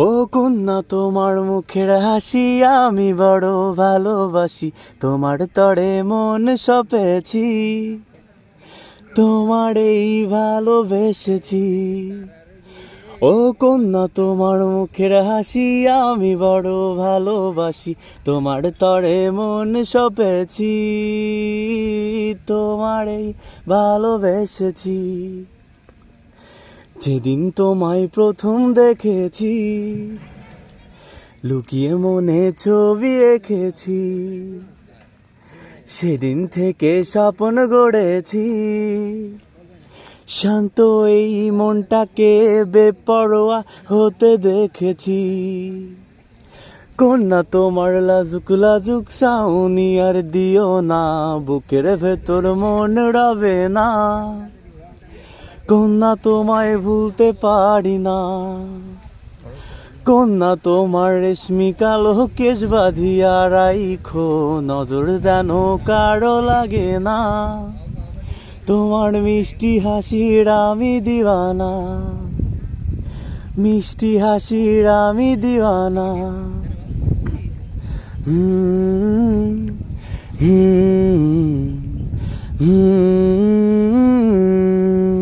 ও কন্যা, তোমার মুখের হাসি আমি বড় ভালোবাসি, তোমার তরে মন সপেছি, তোমার এই ভালোবেসেছি। ও কন্যা, তোমার মুখের হাসি আমি বড় ভালোবাসি, তোমার তরে মন সপেছি, তোমার এই ভালোবেসেছি। যেদিন তোমায় প্রথম দেখেছি, লুকিয়ে মনে ছবি এঁকেছি, সেদিন থেকে স্বপ্ন গড়েছি, শান্ত এই মনটাকে বেপরোয়া হতে দেখেছি। কন্যা, তোমার লাজুক লাজুক সাউনি আর দিও না, বুকের ভেতর মন রবে না। কন্যা, তোমায় ভুলতে পারি না। কন্যা, তোমার রেশমি কালো কেশ বাঁধিয়া রাইখো, নজর যেন কারো লাগে না। তোমার মিষ্টি হাসির আমি দিওয়ানা, মিষ্টি হাসির আমি দিওয়ানা। হুম হুম